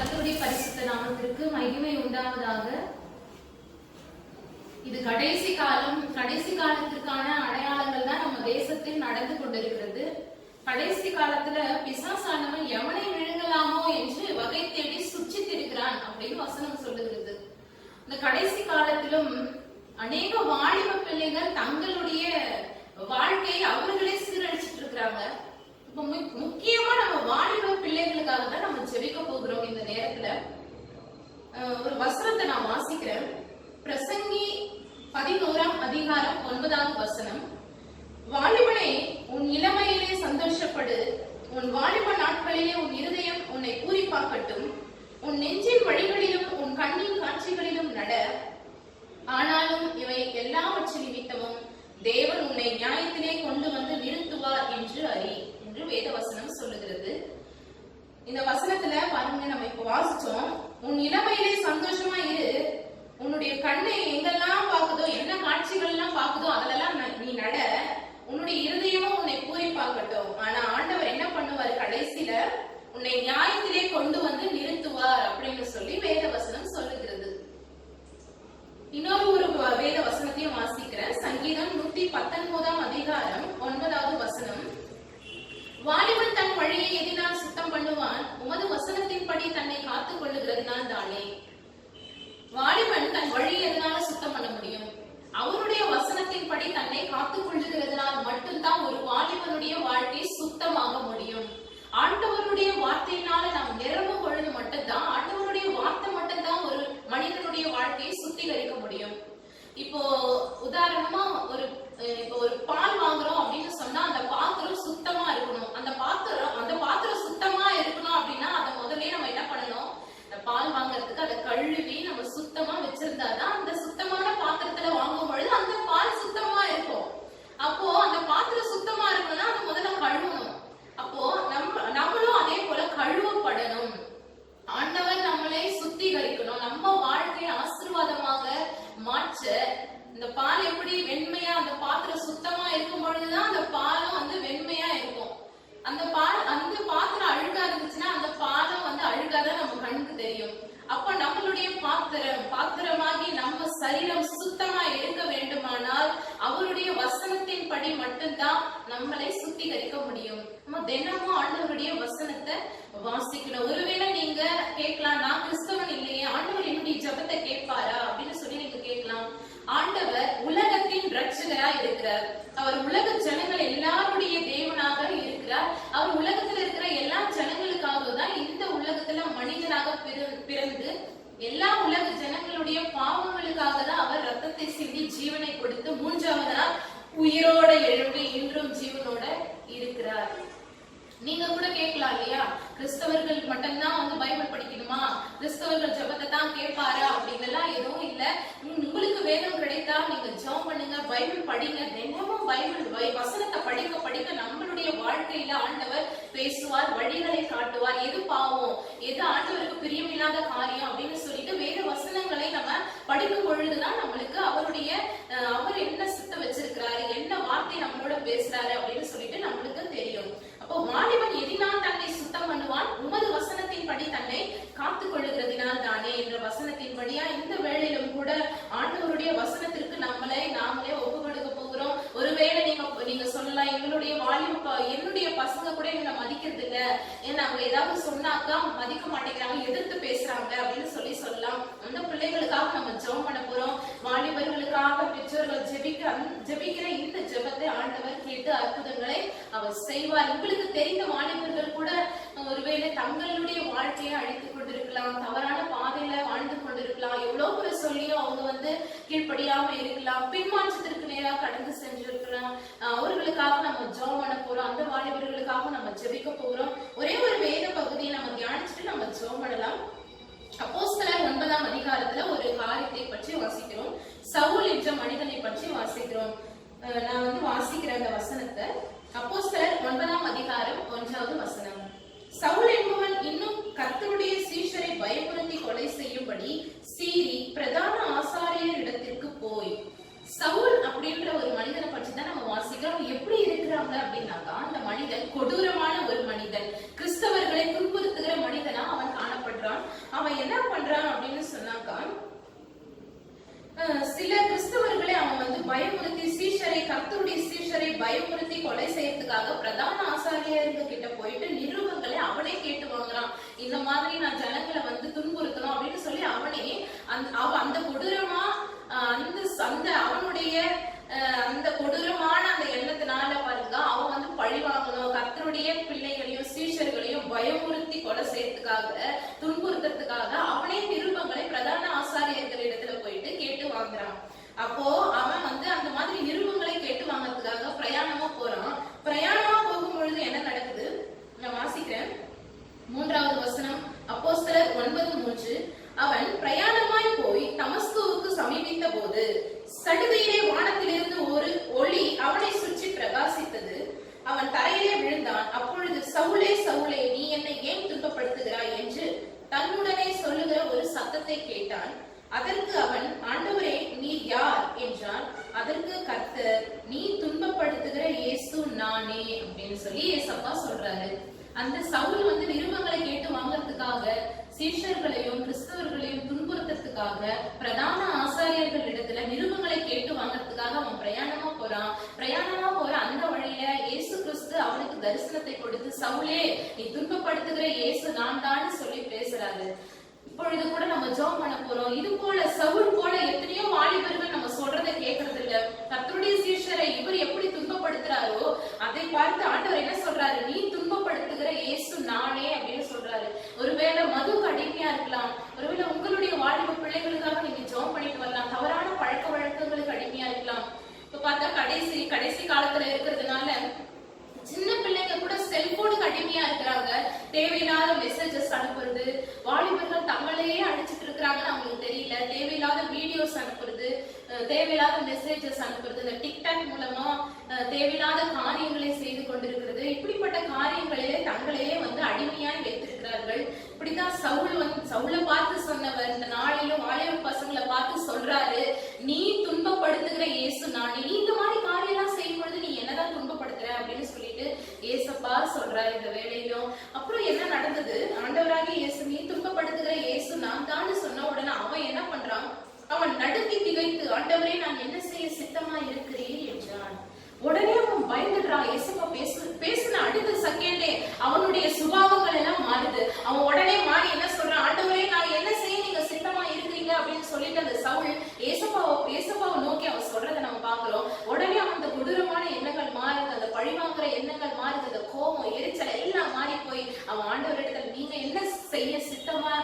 கர்த்தருடைய பரிசுத்த நாமத்திற்கு மகிமை உண்டாவதாக. இது கடைசி காலம். கடைசி காலத்திற்கான அடையாளங்கள் தான் நம்ம தேசத்தில் நடந்து கொண்டிருக்கிறது. கடைசி காலத்துல பிசாசானவன் எவனை விழுங்கலாமோ என்று வகை தேடி சுற்றித்திருக்கிறான் அப்படின்னு வசனம் சொல்லுகிறது. இந்த கடைசி காலத்திலும் அநேக வாலிப பிள்ளைகள் தங்களுடைய வாழ்க்கையை அவர்களே சீரழிச்சிட்டு இருக்கிறாங்க. இப்ப முக்கியமா நம்ம வாலிப பிள்ளைகளுக்காக தான் நம்ம ஜெபிக்க போகிறோம். இந்த நேரத்துல ஒரு வசனத்தை நான் வாசிக்கிறேன். பிரசங்கி 11ஆம் அதிகாரம் 9வது வசனம். வாலிபனே, உன் இளமையிலே சந்தோஷப்படு, உன் வாலிப நாட்களிலே உன் இருதயம் உன்னை பூரிப்பாக்கட்டும், உன் நெஞ்சின் வழிகளிலும் உன் கண்ணின் காட்சிகளிலும் நட. ஆனாலும் இவை எல்லாவற்றின் நிமித்தமும் தேவன் உன்னை நியாயத்திலே கொண்டு வந்து நிறுத்துவார் என்று அறி என்று வேத வசனம் சொல்லுகிறது. இந்த வசனத்துல பாருங்க, நம்ம இப்ப வாசிச்சோம், உன் இளமையிலே சந்தோஷமா இரு, உன்னுடைய கண்ணை எங்கெல்லாம் பாக்குதோ, என்ன காட்சிகள் எல்லாம் பாக்குதோ அதெல்லாம் நீ நட, உன்னுடைய இருதயமும் உன்னை பூரிப்பாக்கட்டும். ஆனா ஆண்டவர் என்ன பண்ணுவார், கடைசியில உன்னை நியாயத்திலே கொண்டு வந்து நிறுத்துவார் அப்படின்னு சொல்லி வேத வசனம் சொல்லுகிறது. இன்னொரு வேத வசனத்தையும் வாசிக்கிறேன். சங்கீதம் 119ஆம் அதிகாரம் 9வது வசனம். வாலிபன் தன் வழியை எதினால் சுத்தம் பண்ணுவான், உமது வசனத்தின்படி தன்னை காத்துக் கொள்ளுகிறதுனால் தானே. வாலிபன் தன் வழியை எதனால சுத்தம் பண்ண முடியும்? அவருடைய வசனத்தின்படி தன்னை காத்துக் கொள்ளுகிறதுனால் மட்டும்தான் ஒரு வாலிபனுடைய வாழ்க்கை சுத்தமாக முடியும். ஆண்டவருடைய வார்த்தையினால நாம் நிரம்பும் பொழுது மட்டும்தான், ஆண்டவருடைய வார்த்தை மட்டும்தான் ஒரு மனிதனுடைய வாழ்க்கையை சுத்திகரிக்க முடியும். இப்போ உதாரணமா ஒரு பால் வாங்குறோம் அப்படின்னு சொன்னா அந்த பாத்திரம் சுத்தமா இருக்கணும். அந்த பாத்திரம் சுத்தமா இருக்கணும் அப்படின்னா அதை முதல்ல நம்ம என்ன பண்ணணும், இந்த பால் வாங்குறதுக்கு அதை கழுவி நம்ம சுத்தமா வச்சிருந்தாதான் அந்த சுத்தமான பாத்திரத்துல வாங்கும் பொழுது அந்த பால் சுத்தமா இருக்கும். அப்போ அந்த பாத்திரம் சுத்தமா இருக்கணும்னா அதை முதல்ல கழுவணும். அப்போ நம்மளும் அதே போல கழுவப்படணும். ஆண்டவர் நம்மளை சுத்திகரிக்கணும், நம்ம வாழ்க்கையை ஆசீர்வாதமாக மாற்ற. இந்த பால் எப்படி வெண்மையா, அந்த பாத்திரம் சுத்தமா இருக்கும் பொழுதுதான் அந்த பாலும் வந்து வெண்மையா இருக்கும். அந்த பாத்திரம் அழுகா இருந்துச்சுன்னா அந்த பாலம் வந்து அழுகாதான் நம்ம கண்ணுக்கு தெரியும். அப்ப நம்மளுடைய பாத்திரமாகி நம்ம சரீரம் சுத்தமா இருக்க வேண்டுமானால் அவருடைய வசனத்தின் படி மட்டும்தான் நம்மளை சுத்திகரிக்க முடியும். நம்ம தினமும் ஆண்டவருடைய வசனத்தை வாசிக்கணும். ஒருவேளை நீங்க கேட்கலாம், நான் கிறிஸ்தவன் இல்லையே, ஆண்டவர் என்னுடைய ஜெபத்தை கேட்பாரா அப்படின்னு சொல்லி நீங்க கேட்கலாம். ஆண்டவர் உலகத்தின் ரட்சகரா இருக்கிறார். அவர் உலக ஜனங்கள் எல்லாருடைய தேவனாக இருக்கிறார். அவர் உலகத்துல இருக்கிற எல்லா ஜனங்களுக்காக தான் இந்த உலகத்துல மனிதனாக பிறந்து எல்லா உலக ஜனங்களுடைய பாவங்களுக்காக தான் அவர் ரத்தத்தை சிந்தி ஜீவனை கொடுத்து 3ஆவது நாள் உயிரோட எழுப்பி இன்றும் ஜீவனோட இருக்கிறார். நீங்க கூட கேட்கலாம் இல்லையா, கிறிஸ்தவர்கள் மட்டும்தான் வந்து பைபிள் படிக்கணுமா, கிறிஸ்தவர்கள் ஜெபத்தை தான் கேட்பாரா அப்படின்னு எல்லாம் எதுவும் இல்ல. உங்களுக்கு வேதம் கிடைத்தா நீங்க ஜெபம் பண்ணுங்க, பைபிள் படிங்க. தினமும் பைபிள் வசனத்தை படிக்க படிக்க நம்மளுடைய வாழ்க்கையில ஆண்டவர் பேசுவார், வழிகளை காட்டுவார். எது பாவம், எது ஆண்டவருக்கு பிரியமில்லாத காரியம் அப்படின்னு சொல்லிட்டு வேத வசனங்களை நம்ம படிக்கும் பொழுதுதான் நம்மளுக்கு அவர் என்ன சித்த வச்சிருக்கிறாரு, என்ன வார்த்தை நம்மளோட பேசுறாரு அப்படின்னு சொல்லிட்டு நம்மளுக்கு தெரியும். அப்போ வாலிபன் எதினால் தன்னை சுத்தம் பண்ணுவான், உமது வசனத்தின் படி தன்னை காத்துக் கொள்ளுகிறதினால் தானே என்ற வசனத்தின் படியா இந்த வேளையிலும் கூட ஆண்டவருடைய வசனத்திற்கு நாமளே ஒப்பு கொடுக்க போகிறோம். ஒருவேளை நீங்க சொல்லலாம், என்னுடைய பசங்க கூட என்ன மதிக்கிறது இல்ல, ஏன்னா அவங்க ஏதாவது சொன்னாக்கா மதிக்க மாட்டேங்கிறாங்க, எதிர்த்து பேசுறாங்க அப்படின்னு சொல்லலாம். அந்த பிள்ளைகளுக்காக நம்ம ஜெபம் பண்ண போறோம். வாலிபர்களுக்காக பெற்றோர்கள் ஜெபிக்கிற இந்த ஜெபத்தை ஆண்டவர் கேட்டு அற்புதங்களை அவர் செய்வார். உங்களுக்கு தெரிந்த வாலிபர்கள் கூட ஒருவேளை தங்களுடைய வாழ்க்கையை அழித்துக் கொண்டிருக்கலாம், தவறான பாதையில வாழ்ந்து கொண்டிருக்கலாம், எவ்வளவு பேர் சொல்லியும் அவங்க வந்து கீழ்ப்படியாம இருக்கலாம், பின்மாற்றத்திற்கு நேராக கடந்து சென்றிருக்கலாம். அவர்களுக்காக நம்ம ஜெபம் பண்ண போறோம். அந்த வாலிபர்களுக்காக நம்ம ஜெபிக்க போறோம். ஒரே ஒரு வேத பகுதியை நம்ம தியானிச்சுட்டு நம்ம ஜெபம் பண்ணலாம். அப்போஸ்தலர் 9ஆம் அதிகாரத்துல ஒரு காரியத்தை பற்றி வாசிக்கிறோம். சவுல் என்ற மனிதனை பற்றி வாசிக்கிறோம். நான் வந்து வாசிக்கிற அந்த வசனத்தை. அப்போஸ்தலர் 9ஆம் அதிகாரம் 1வது வசனம். சவுல் என்பவன் இன்னும் கர்த்தருடைய சீஷரை பயமுறுத்தி கொலை செய்யும்படி சீறி பிரதான ஆசாரியர் இடத்திற்கு போய். சவுல் அப்படின்ற ஒரு மனிதனை பற்றி தான் நம்ம வாசிக்கிறோம். எப்படி இருக்கிறாங்க அப்படின்னாக்கா, அந்த மனிதன் கொடூரமான ஒரு மனிதன், கிறிஸ்தவர்களை துன்புறுத்துகிற மனிதனா அவன் காணப்படுறான். அவன் என்ன பண்றான் அப்படின்னு சொன்னாக்கா, சில கிறிஸ்தவர்களை அவன் பயமுறுத்தி கர்த்தருடைய சீஷரை பயமுறுத்தி கொலை செய்யறதுக்காக பிரதான ஆசாரியர்கள் கிட்ட போயிட்டு நிருபங்களை அவனே கேட்டு வாங்குறான். இந்த மாதிரி நான் ஜனங்களை துன்புறுத்தணும் அப்படின்னு சொல்லி அவனே அந்த கொடூரமா அவனுடைய அந்த கொடூரமான அந்த எண்ணத்தினால பாருங்க, அவன் பழி வாங்கணும், கர்த்தருடைய பிள்ளைகளையும் சீஷர்களையும் பயமுறுத்தி கொலை செய்யறதுக்காக துன்புறுத்துறதுக்காக அவனே நிருபங்களை பிரதான ஆசாரியர்களிடத்துல போயிட்டு கேட்டு வாங்குறான். அப்போ அவன் அந்த மாதிரி நிருபங்களை கேட்டு வாங்கறதுக்காக பிரயாணமா போறான். பிரயாணமா போகும் பொழுது என்ன நடக்குது நான் வாசிக்கிறேன். 3வது வசனம், அப்போஸ்தலர் 9:3. அவன் பிரயாணமாய் போய் தமஸ்குவுக்கு சமீபித்த போது சடுதியிலே வானத்திலிருந்து ஒரு ஒளி அவனை சுற்றி பிரகாசித்தது. அவன் தரையிலே விழுந்தான். அப்பொழுது சவுலே சவுலே, நீ என்னை ஏன் துன்பப்படுத்துகிறாய் என்று தன்னுடனே சொல்லுகிற ஒரு சத்தத்தை கேட்டான். அதற்கு அவன், ஆண்டவரே நீர் யார் என்றான். அதற்கு கர்த்தர், நீ துன்பப்படுத்துகிற இயேசு நானே அப்படின்னு சொல்லி ஏசப்பா சொல்றாரு. அந்த சவுல் நிருபங்களை கேட்டு வாங்கறதுக்காக சீஷர்களையும் கிறிஸ்தவர்களையும் துன்புறுத்துறதுக்காக பிரதான ஆசாரியர்கள் இடத்துல நிருபங்களை கேட்டு வாங்கறதுக்காக அவன் பிரயாணமா போறான். பிரயாணமா போற அந்த வழியில இயேசு கிறிஸ்து அவனுக்கு தரிசனத்தை கொடுத்து, சவுலே நீ துன்பப்படுத்துகிற இயேசு நான் தான் சொல்லி பேசுறாரு. இப்பொழுது கூட நம்ம ஜெபம் பண்ண போறோம். இது போல சவுல் போல எத்தனையோ வாலிபர்கள் நம்ம சொல்றதை கேட்கறது இல்ல. கர்த்தருடைய சீஷரை இவர் எப்படி துன்பப்படுத்துறாரோ அதை பார்த்து ஆண்டவர் என்ன சொல்றாரு, நீ துன்பப்படுத்துகிற இயேசு நானே அப்படின்னு சொல்றாரு. ஒருவேளை மதுக்கு அடிமையா இருக்கலாம், ஒருவேளை உங்களுடைய வாலிப பிள்ளைகளுக்காக நீங்க ஜெபம் பண்ணிட்டு வரலாம், தவறான பழக்க வழக்கங்களுக்கு அடிமையா இருக்கலாம். இப்ப பார்த்தா கடைசி காலத்துல இருக்கிறதுனால சின்ன பிள்ளைங்க கூட செல்போனுக்கு அடிமையா இருக்கிறாங்க. தேவையில்லாத மெசேஜஸ் அனுப்புறது, வாலிபர்கள் தங்களையே அடிச்சுட்டு இருக்கிறாங்கன்னு அவங்களுக்கு தெரியல. தேவையில்லாத வீடியோஸ் அனுப்புறது, தேவையில்லாத மெசேஜஸ் அனுப்புறது, இந்த டிக்டாக் மூலமா தேவையில்லாத காரியங்களை செய்து கொண்டிருக்கிறது. இப்படிப்பட்ட காரியங்களிலே தங்களையே அடிமையாய் வைத்திருக்கிறார்கள். இப்படிதான் சவுலை பார்த்து சொன்னவர் இந்த நாளிலும் வாலிப பசங்களை பார்த்து சொல்றாரு, நீ துன்பப்படுத்துகிற இயேசு நான். நீ இந்த மாதிரி காரியம் எல்லாம் செய்யும் பொழுது நீ என்னதான் துன்பப்படுத்துற அப்படின்னு சொல்லிட்டு ஏசப்பா சொல்றாரு இந்த வேலையிலும். அப்புறம் என்ன நடந்தது, ஆண்டவராகிய இயேசு நீ துன்பப்படுத்துகிற இயேசு நான் தான் சொன்ன உடனே அவன் என்ன பண்றான், அவன் நடுங்கி திகைத்து, ஆண்டவரே நான் என்ன செய்ய சித்தமா இருக்கிறேன் என்றான். உடனே அவன் பயந்துடுறான். ஏசப்பா பேசின அடுத்த செகண்டே அவனுடைய சுபாவங்கள் எல்லாம் மாறுது. அவன் உடனே மாறி என்ன சொல்றான், ஆண்டவரே நான் என்ன செய்ய நீங்க சித்தமா இருக்கிறீங்க அப்படின்னு சொல்லிட்டு அந்த சவுல் ஏசப்பாவை நோக்கி அவன் சொல்றதை நம்ம பாக்குறோம். உடனே அவன் அந்த கொடூரமான எண்ணங்கள் மாறுது, அந்த பழிவாங்குற எண்ணங்கள் மாறுது, அந்த கோபம் எரிச்சல் எல்லாம் மாறி போய் அவன் ஆண்டவரிடத்துல நீங்க என்ன செய்ய சித்தமா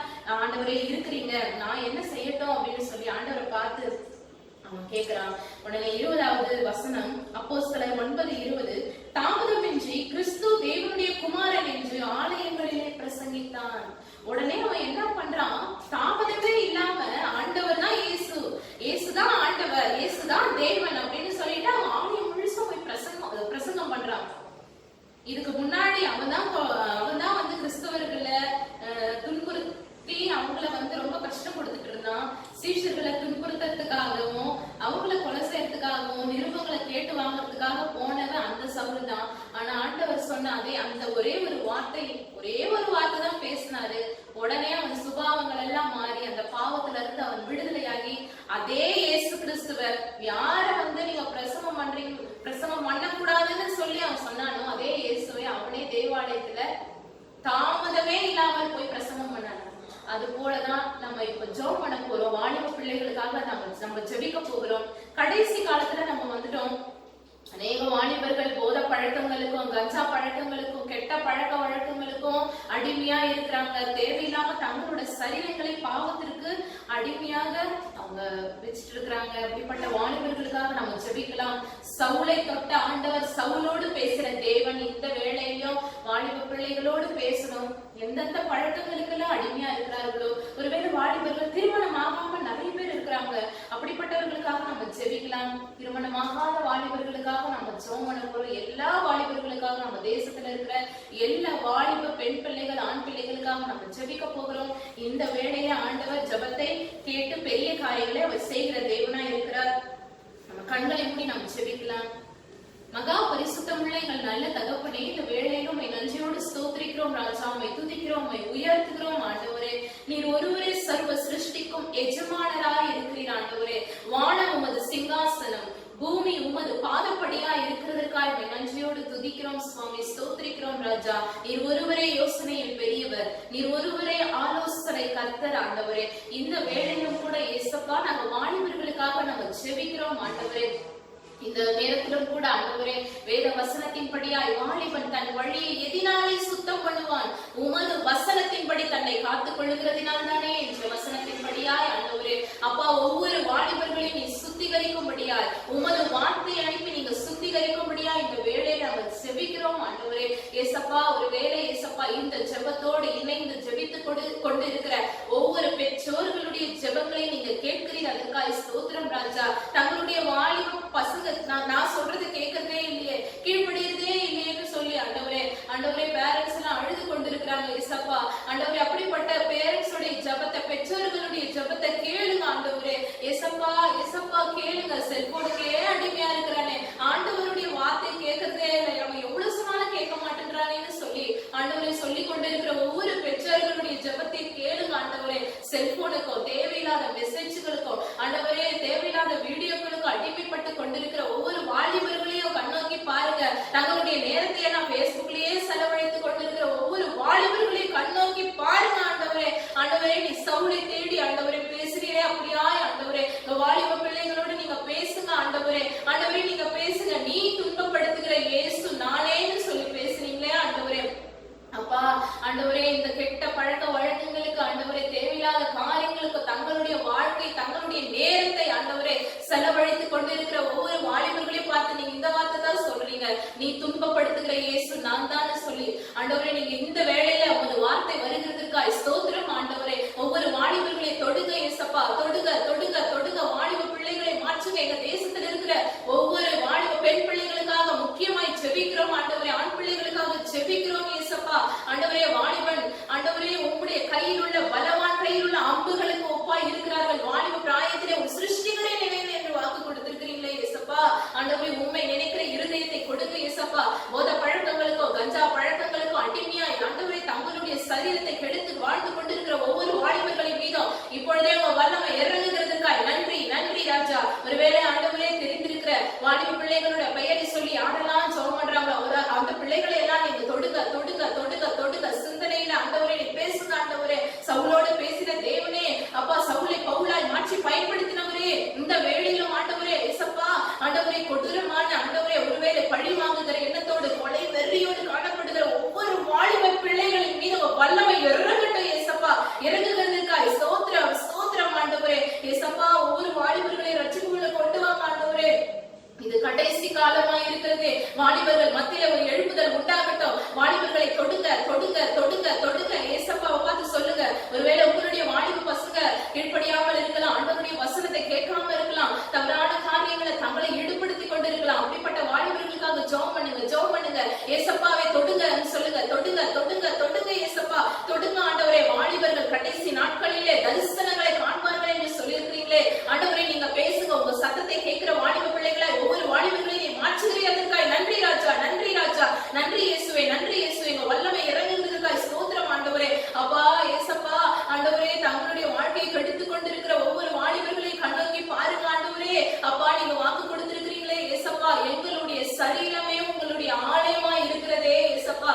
ஆண்டவரே இருக்கிறீங்க, நான் என்ன செய்யட்டும் அப்படின்னு சொல்லி ஆண்டவரை பார்த்து அவன் கேட்கிறான். உடனே 20வது வசனம், அப்போஸ்தலர் 9:20, தாமதமின்றி கிறிஸ்து தேவனுடைய குமாரன் என்று ஆலயங்களிலே பிரசங்கித்தான். உடனே அவன் என்ன பண்றான், தாமதமே இல்லாம ஆண்டவர் தான் இயேசுதான் ஆண்டவர், இயேசுதான் தேவன் அப்படின்னு சொல்லிட்டு அவன் ஆலயம் முழுசா போய் பிரசங்கம் பண்றான். இதுக்கு முன்னாடி அவன் தான் கிறிஸ்தவர்களை துன்புறுத்தி அவங்கள ரொம்ப கஷ்டம் கொடுத்துட்டு இருந்தான். சீஷர்களை துன்புறுத்துறதுக்காகவும் அவங்கள கொலை செய்யறதுக்காகவும் நிருபங்களை கேட்டு வாங்கறதுக்காக போனவன் அந்த சவுல் தான். ஆனா ஆண்டவர் சொன்ன அந்த ஒரே ஒரு வார்த்தை தான் பேசினாரு. உடனே அவன் சுபாவங்கள் எல்லாம் மாறி அந்த பாவத்துல இருந்து அவன் விடுதலையாகி அதே இயேசு கிறிஸ்துவர் யார நீங்க பிரசவம் பண்ணக்கூடாதுன்னு சொல்லி அவன் சொன்னானோ அதே இயேசுவை அவனே தேவாலயத்துல தாமதமே இல்லாமல் போய் பிரசவம் பண்ணாங்க. அது போலதான் நம்ம இப்ப ஜெபம் பண்ண போறோம். வாலிப பிள்ளைகளுக்காக நம்ம ஜெபிக்க போகிறோம். கடைசி காலத்துல நம்ம வந்துட்டோம். அநேக வாலிபர்கள் போத பழக்கங்களுக்கும் கஞ்சா பழக்கங்களுக்கும் கெட்ட பழக்க வழக்கங்களுக்கும் அடிமையா இருக்கிறாங்க. தேவையில்லாம தங்களோட சரீரங்களை பாவத்திற்கு அடிமையாக அவங்க வச்சுட்டு இருக்கிறாங்க. அப்படிப்பட்ட வாலிபர்களுக்காக நம்ம ஜெபிக்கலாம். சவுலை தொட்ட ஆண்டவர் சவுலோடு பேசுற தேவன் இந்த வேளையிலும் வாலிப பிள்ளைகளோடு பேசணும். எந்தெந்த பழக்கங்களுக்கு எல்லாம் அடிமையா இருக்கிறார்களோ, ஒருவேளை வாலிபர்கள் திருமணம் ஆகாம நிறைய பேர் இருக்கிறாங்க, அப்படிப்பட்டவர்களுக்காக நம்ம ஜெபிக்கலாம். திருமணமாகாத வாலிபர்களுக்காக நம்ம ஜெபம் பண்ண போறோம். எல்லா வாலிபர்களுக்காக நம்ம தேசத்துல இருக்கிற எல்லா வாலிப பெண் பிள்ளைகள் ஆண் பிள்ளைகளுக்காக நம்ம ஜெபிக்க போகிறோம். இந்த வேளையில ஆண்டவர் ஜெபத்தை கேட்டு பெரிய காரியங்களை அவர் செய்கிற தேவனா இருக்கிறார். நம்ம கண்களை மூடி நம்ம ஜெபிக்கலாம். மகா பரிசுத்தமுள்ள எங்கள் நல்ல தகப்பனே, இந்த வேளையிலும் நன்றியோடு ஸ்தோத்திரிக்கிறோம் ராஜா, உம்மை துதிக்கிறோம், உம்மை உயர்த்துகிறோம் ஆண்டவரே. நீர் ஒருவரே சர்வ சிருஷ்டிக்கும் எஜமானராய் இருக்கிறீர் ஆண்டவரே. வானம் உமது சிங்காசனம், பூமி உமது பாதப்படியா இருக்கிறதற்காக நன்றியோடு துதிக்கிறோம் சுவாமி, ஸ்தோத்திரிக்கிறோம் ராஜா. நீர் ஒருவரே யோசனையில் பெரியவர், நீர் ஒருவரே ஆலோசனை கர்த்தர் ஆண்டவரே. இந்த வேளையிலும் கூட ஏசப்பா நாங்க வாலிபர்களுக்காக நாங்க ஜெபிக்கிறோம் ஆண்டவரே. இந்த நேரத்திலும் கூட ஆண்டவரே வேத வசனத்தின்படியாய் வாலிபன் தன் வழியை எதினாலே சுத்தம் பண்ணுவான்? உமது வசனத்தின்படி தன்னை காத்துக் கொள்ளுகிறதினால் தானே. இந்த வசனத்தின்படியாய் ஆண்டவரே அப்பா ஒவ்வொரு வாலிபர்களையும் நீ சுத்திகரிக்கும்படியாய் உமது வார்த்தை அனுப்பி நீங்க சுத்திகரிக்கும்படியாய் இந்த வேளையில நாங்கள் செபிக்கிறோம் ஆண்டவரே. ஏசப்பா ஒரு வேளை ஏசப்பா இந்த ஜெபத்தோடு இணைந்து ஜெபித்து கொண்டிருக்கிற ஒவ்வொரு பெற்றோர்களுடைய ஜெபங்களை நீங்க கேட்கிறீர், அதற்காக ஸ்தோத்திரம் ராஜா. தங்களுடைய வாலிப பசங்க நான் சொல்றது கேட்கறதே இல்லையே, கீழ்படியதே இல்லையேன்னு சொல்லி ஆண்டவரே பேரண்ட்ஸ் எல்லாம் அழுது கொண்டிருக்கிறாங்க ஏசப்பா. ஆண்டவரே அப்படிப்பட்ட பேரண்ட்ஸ் உடைய ஜெபத்தை, பெற்றோர்களுடைய ஜெபத்தை கேளுங்க ஆண்டவரே. ஏசப்பா ஏசப்பா கேளுங்க. செல்போனுக்கே அடிமையா இருக்கிறானே, ஆண்டவருடைய வார்த்தை கேட்கறதே இல்லை, அவன் எவ்வளவு சொன்னாலும் கேட்க மாட்டேன்றானேன்னு சொல்லி ஆண்டவரே சொல்லி கொண்டிருக்கிற ஒவ்வொரு பெற்றோர்களுடைய ஜெபத்தை கேளுங்க ஆண்டவரே. செல்போனுக்கும் தேவையில்லாத மெசேஜ்களுக்கும் ஆண்டவரே தேவையில்லாத வீடியோக்களுக்கும் அடிமைப்பட்டு கொண்டிருக்கிற ஒவ்வொரு வாலிபர்களையும் கண்ணோக்கி பாருங்க. தங்களுடைய நேரத்தை எல்லாம் பேஸ்புக்லயே செலவழித்து கொண்டிருக்கிற ஒவ்வொரு வாலிபர்களையும் கண்ணோக்கி பாருங்க ஆண்டவரே. ஆண்டவரே நீ சவுளை தேடி ஆண்டவரே பேசுறீரே, அப்படியாய் ஆண்டவரே வாலிப பிள்ளைகளோடு நீங்க பேசுங்க ஆண்டவரே. ஆண்டவரே நீங்க பேசுங்க. நீ துன்பப்படுத்துகிற இயேசு நானேன்னு சொல்லி பேசுறீங்களே ஆண்டவரே. அப்பா ஆண்டவரே இந்த கெட்ட பழக்க வழக்கங்களுக்கு ஆண்டவரே தேவையில்லாத காரியங்களுக்கு தங்களுடைய வாழ்க்கை தங்களுடைய நேரத்தை ஆண்டவரே செலவழித்து கொண்டிருக்கிற ஒவ்வொரு வாலிபர்களையும் பார்த்து நீங்க இந்த வார்த்தை தான் சொல்றீங்க, நீ துன்பப்படுத்துகிற இயேசு நான் தான் சொல்லி ஆண்டவரே நீங்க இந்த வேளையில ஒரு வார்த்தை வருகிறதுக்காய் ஸ்தோத்திரம் ஆண்டவரே. ஒவ்வொரு வாலிபர்களை தொடுங்க ஏசப்பா, தொடுங்க தொடுங்க தொடுங்க. வாலிப பிள்ளைகளை மாற்றுங்க. எங்க தேசத்தில் இருக்கிற ஒவ்வொரு வாலிப பெண் பிள்ளைகளுக்காக முக்கியமாய் ஜெபிக்கிறோம் ஆண்டவரே. ஆண் பிள்ளைகளுக்காக ஜெபிக்கிறோம் ஏசப்பா. ஆண்டவரே வாலிபன் ஆண்டவரே உம்முடைய கையில் உள்ள பலவான் கையில் உள்ள அம்புகளுக்கு ஒப்பாய் இருக்கிறார்கள். வாலிப பிராயத்திலே ஒரு சிருஷ்டிகரே நினைவு என்று வாக்கு கொடுத்திருக்கிறீங்களே ஏசப்பா. ஆண்டவரே உண்மை நினைக்கிற இருதயத்தை கொடுங்க ஏசப்பா. போத பழக்கங்களுக்கோ கஞ்சா பழக்கங்களுக்கோ அடிமையாய் ஆண்டவரே தங்களுடைய சரீரத்தை கெடுத்து வாழ்ந்து கொண்டிருக்கிற ஒவ்வொரு வாலிபர்களின் மீதும் இப்பொழுதே உங்க வல்லமை இறங்குகிறதுக்காய் நன்றி நன்றி ராஜா. ஒருவேளை ஆண்டவரே தெரிந்திருக்கிற வாலிப பிள்ளைகளோட பெயரை சொல்லி யாரெல்லாம் ஜெபம் பண்றாங்களோ அந்த பிள்ளைகளை எல்லாம் நீங்க தொடுங்க தொடுங்க தொடுங்க தொடுங்க. சிந்தனையில ஆண்டவரே நீ பேசுங்க ஆண்டவரே. சவுலோடு பேசின தேவனே அப்பா, சவுலை பவுலாய் மாற்றி பயன்படுத்தினவரே இந்த வேளையிலும் ஆண்டவரே ஏசப்பா ஆண்டவரே கொடூரமான ஆண்டவரே ஒருவேளை பழி வாங்குகிற எண்ணத்தோடு கொலை வெறியோடு காணப்படுகிற ஒவ்வொரு வாலிப பிள்ளைகளின் மீது வல்லமை இறங்கட்டும் ஏசப்பா. இறங்குகிறதுக்காய் ஸ்தோத்திரம் ஸ்தோத்திரம் ஆண்டவரே. ஏசப்பா ஒவ்வொரு வாலிபர்களை ரட்சிப்புகளை கொண்டு வாங்க ஆண்டவரே. இது கடைசி காலமா இருக்கிறது. வாலிபர்கள் மத்தியில ஒரு எழுப்புதல் உண்டாகட்டும். வாலிபர்களை தொடுங்க தொடுங்க தொடுங்க தொடுங்க. ஏசப்பாவை பார்த்து சொல்லுங்க. ஒருவேளை உங்களுடைய வாலிப பசங்க கீழ்ப்படியாமல் இருக்கலாம், ஆண்டவருடைய வசனத்தை கேட்காம இருக்கலாம், தவறான காரியங்களை தங்களை ஈடுபடுத்திக் கொண்டிருக்கலாம். அப்படிப்பட்ட வாலிபர்களுக்காக ஜெபம் பண்ணுங்க ஜெபம் பண்ணுங்க. ஏசப்பாவை தொடுங்க சொல்லுங்க. தொடுங்க தொடுங்க தொடுங்க ஏசப்பா தொடுங்க ஆண்டவரே. வாலிபர்கள் கடைசி நாட்களிலே தரிசனங்களை காண்பார்கள் என்று சொல்லியிருக்கிறீங்களே ஆண்டவரே நீங்க பேசுங்க. உங்க சத்தத்தை கேட்கிற வாலிப பிள்ளைகளை ஒவ்வொரு வாலிபர்களையும் மாற்றுகிறதற்காய் நன்றி ராஜா நன்றி ராஜா. நன்றி இயேசுவே நன்றி இயேசுவே. உங்க வல்லமை இறங்குகிறதுக்காய் ஸ்தோத்திரம் ஆண்டவரே. அப்பா ஏசப்பா ஆண்டவரே தங்களுடைய வாழ்க்கையை கெடுத்துக் கொண்டிருக்கிற ஒவ்வொரு வாலிபர்களையும் கண்ணோக்கி பாருங்க ஆண்டவரே. அப்பா நீங்க வாக்கு கொடுத்திருக்கிறீங்களே ஏசப்பா, எங்களுடைய சரீரமே உங்களுடைய ஆலயமா இருக்கிறதே ஏசப்பா.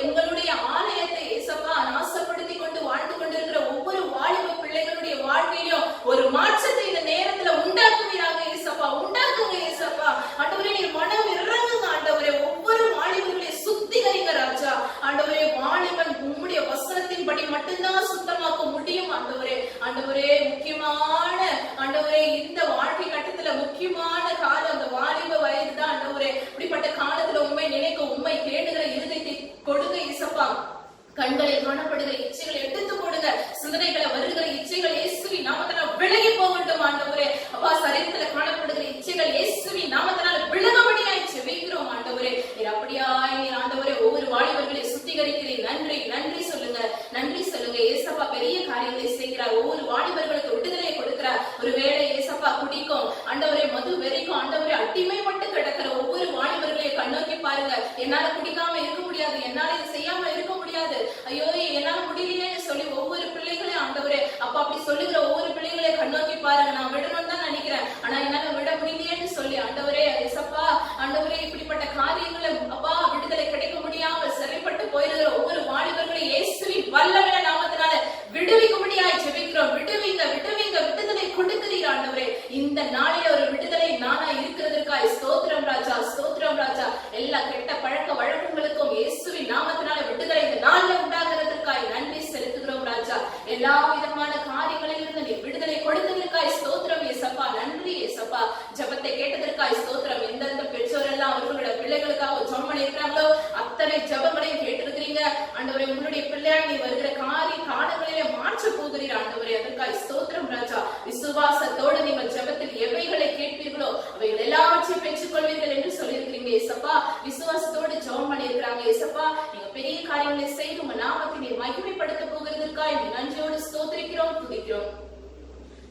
உங்களுடைய ஆலயத்தை ஏசப்பா நாசப்படுத்தி கொண்டு வாழ்ந்து கொண்டிருக்கிற ஒவ்வொரு வாலிப பிள்ளைகளுடைய வாழ்க்கையிலும் ஒரு மாற்றத்தை இந்த நேரத்துல உண்டாக்குவீராக ஏசப்பா. உண்டாக்குங்க ஏசப்பா. ஆண்டவரே நீர் மனம் இறங்குங்க ஆண்டவரே. ஒவ்வொரு வாலிபர்களையும் சுத்திகரிங்க ராஜா. ஆண்டவரே வாலிபன் உம்முடைய வசனத்தின்படி மட்டும்தான் சுத்தமாக்க முடியும் ஆண்டவரே. ஆண்டவரே முக்கியமான ஆண்டவரே இந்த வாழ்க்கை கட்டத்துல முக்கியமான காலம் அந்த வாலிப வயது தான் ஆண்டவரே. இப்படிப்பட்ட காலத்துல உண்மை நினைக்க உண்மை தேடுகிற இருதயத்தை கொடுங்க இசப்பா. கண்களை காணப்படுகிற இச்சைகளை எடுத்து போடுங்க. சிந்தனைகளை வருகிற இச்சைகள் இயேசுவி நாமத்தினால் விலகி போகட்டும் ஆண்டவரே. அப்பா சரீரத்துல காணப்படுகிற இச்சைகள் இயேசுவி நாமத்தினால் விலகபடியாய் ஜெபிக்கிறோம் ஆண்டவரே. நீர் அப்படியாய் நீர் ஆண்டவரே ஒவ்வொரு வாலிபர்களை சுத்திகரிக்கிறேன். நன்றி நன்றி சொல்லுங்க நன்றி சொல்லுங்க. ஏசப்பா பெரிய காரியங்களை செய்கிறார். ஒவ்வொரு வாலிபர்களுக்கு விடுதலை கொடுக்கிறார். ஒருவேளை ஏசப்பா குடிக்கும் ஆண்டவரே மது வெறிக்கும் ஆண்டவரே அடிமைப்பட்டு கிடக்கிற ஒவ்வொரு வாலிபர்களையும் கண்ணோக்கி பாருங்க. என்னால குடிக்காம இருக்க முடியாது, என்னால இதை செய்யாம இருக்க முடியாது, ஐயோ என்னால முடியல ஸ்தோத்திரிக்கிறோம்.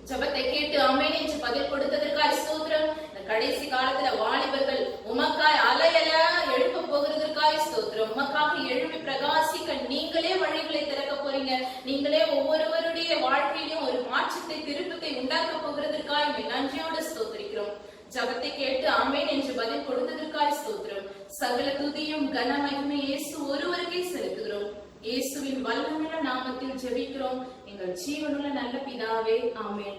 ஜெபத்தை கேட்டு ஆமென் என்று பதில் கொடுத்ததற்காய் ஸ்தோத்திரம். இந்த கடைசி காலத்துல வாலிபர்கள் உமக்காய் அலையல எழுப்ப போகிறதற்காய் ஸ்தோத்திரம். உமக்காக எழுப்பி பிரகாசிக்க நீங்களே வழிகளை திறக்க போறீங்க. நீங்களே ஒவ்வொருவருடைய வாழ்க்கையிலும் ஒரு மாற்றத்தை திருப்பத்தை உண்டாக்க போகிறதற்காய் நன்றியோடு ஸ்தோத்திரிக்கிறோம். ஜெபத்தை கேட்டு ஆமென் என்று பதில் கொடுத்ததற்காய் ஸ்தோத்திரம். சகல துதியும் கனமகிமை இயேசு ஒருவருக்கே செலுத்துகிறோம். இயேசுவின் வல்லமையுள்ள நாமத்தில் ஜெபிக்கிறோம் எங்கள் ஜீவனுள்ள நல்ல பிதாவே, ஆமென்.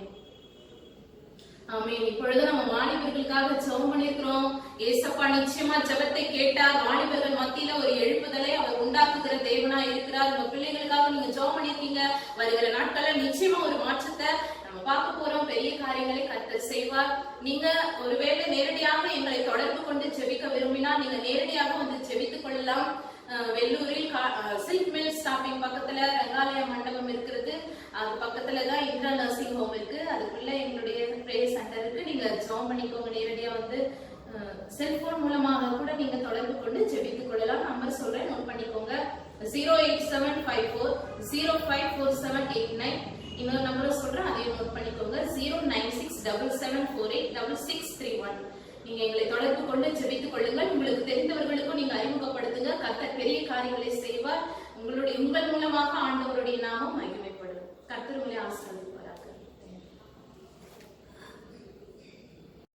ஆமென். இப்பொழுது நம்ம வாலிபர்களுக்காக ஜெபம் பண்ணிருக்கிறோம். ஏசப்பா நிச்சயமா ஜெபத்தை கேட்டார். வாலிபர்கள் மத்தியில ஒரு எழுப்புதலை அவர் உண்டாக்குகிற தேவனா இருக்கிறார். உங்க பிள்ளைகளுக்காக நீங்க ஜெபம் பண்ணிருக்கீங்க. வருகிற நாட்கள்ல நிச்சயமா ஒரு மாற்றத்தை நம்ம பார்க்க போறோம். பெரிய காரியங்களை கர்த்தர் செய்வார். நீங்க ஒருவேளை நேரடியாக எங்களை தொடர்பு கொண்டு ஜெபிக்க விரும்பினா நீங்க நேரடியாக வந்து ஜெபித்துக் கொள்ளலாம். வெள்ளூரில் சில்க் மில் ஸ்டாப்பிங் பக்கத்துல ரங்காலய மண்டபம் இருக்கிறது. அது பக்கத்துலதான் இந்திரா நர்சிங் ஹோம் இருக்கு. அதுக்குள்ள எங்களுடைய பிரேயர் சென்டர் இருக்கு. நீங்க ஜாயின் பண்ணிக்கோங்க. நேரடியா வந்து செல்போன் மூலமாக கூட நீங்க தொடர்பு கொண்டு ஜெபித்துக் கொள்ளலாம். நம்பர் சொல்றேன், நோட் பண்ணிக்கோங்க. 08754054789. இன்னொரு நம்பரும் சொல்றேன், அதையும் நோட் பண்ணிக்கோங்க. 09677486631. நீங்க எங்களை தொடர்பு கொண்டு ஜெபித்துக் கொள்ளுங்கள். உங்களுக்கு தெரிந்தவர்களுக்கும் நீங்க அறிமுகப்படுத்துங்க. கர்த்தர் பெரிய காரியங்களை செய்வார். உங்கள் மூலமாக ஆண்டவருடைய நாமம் மகிமைப்படும். கர்த்தர் உங்களை ஆசீர்வதிப்பார்.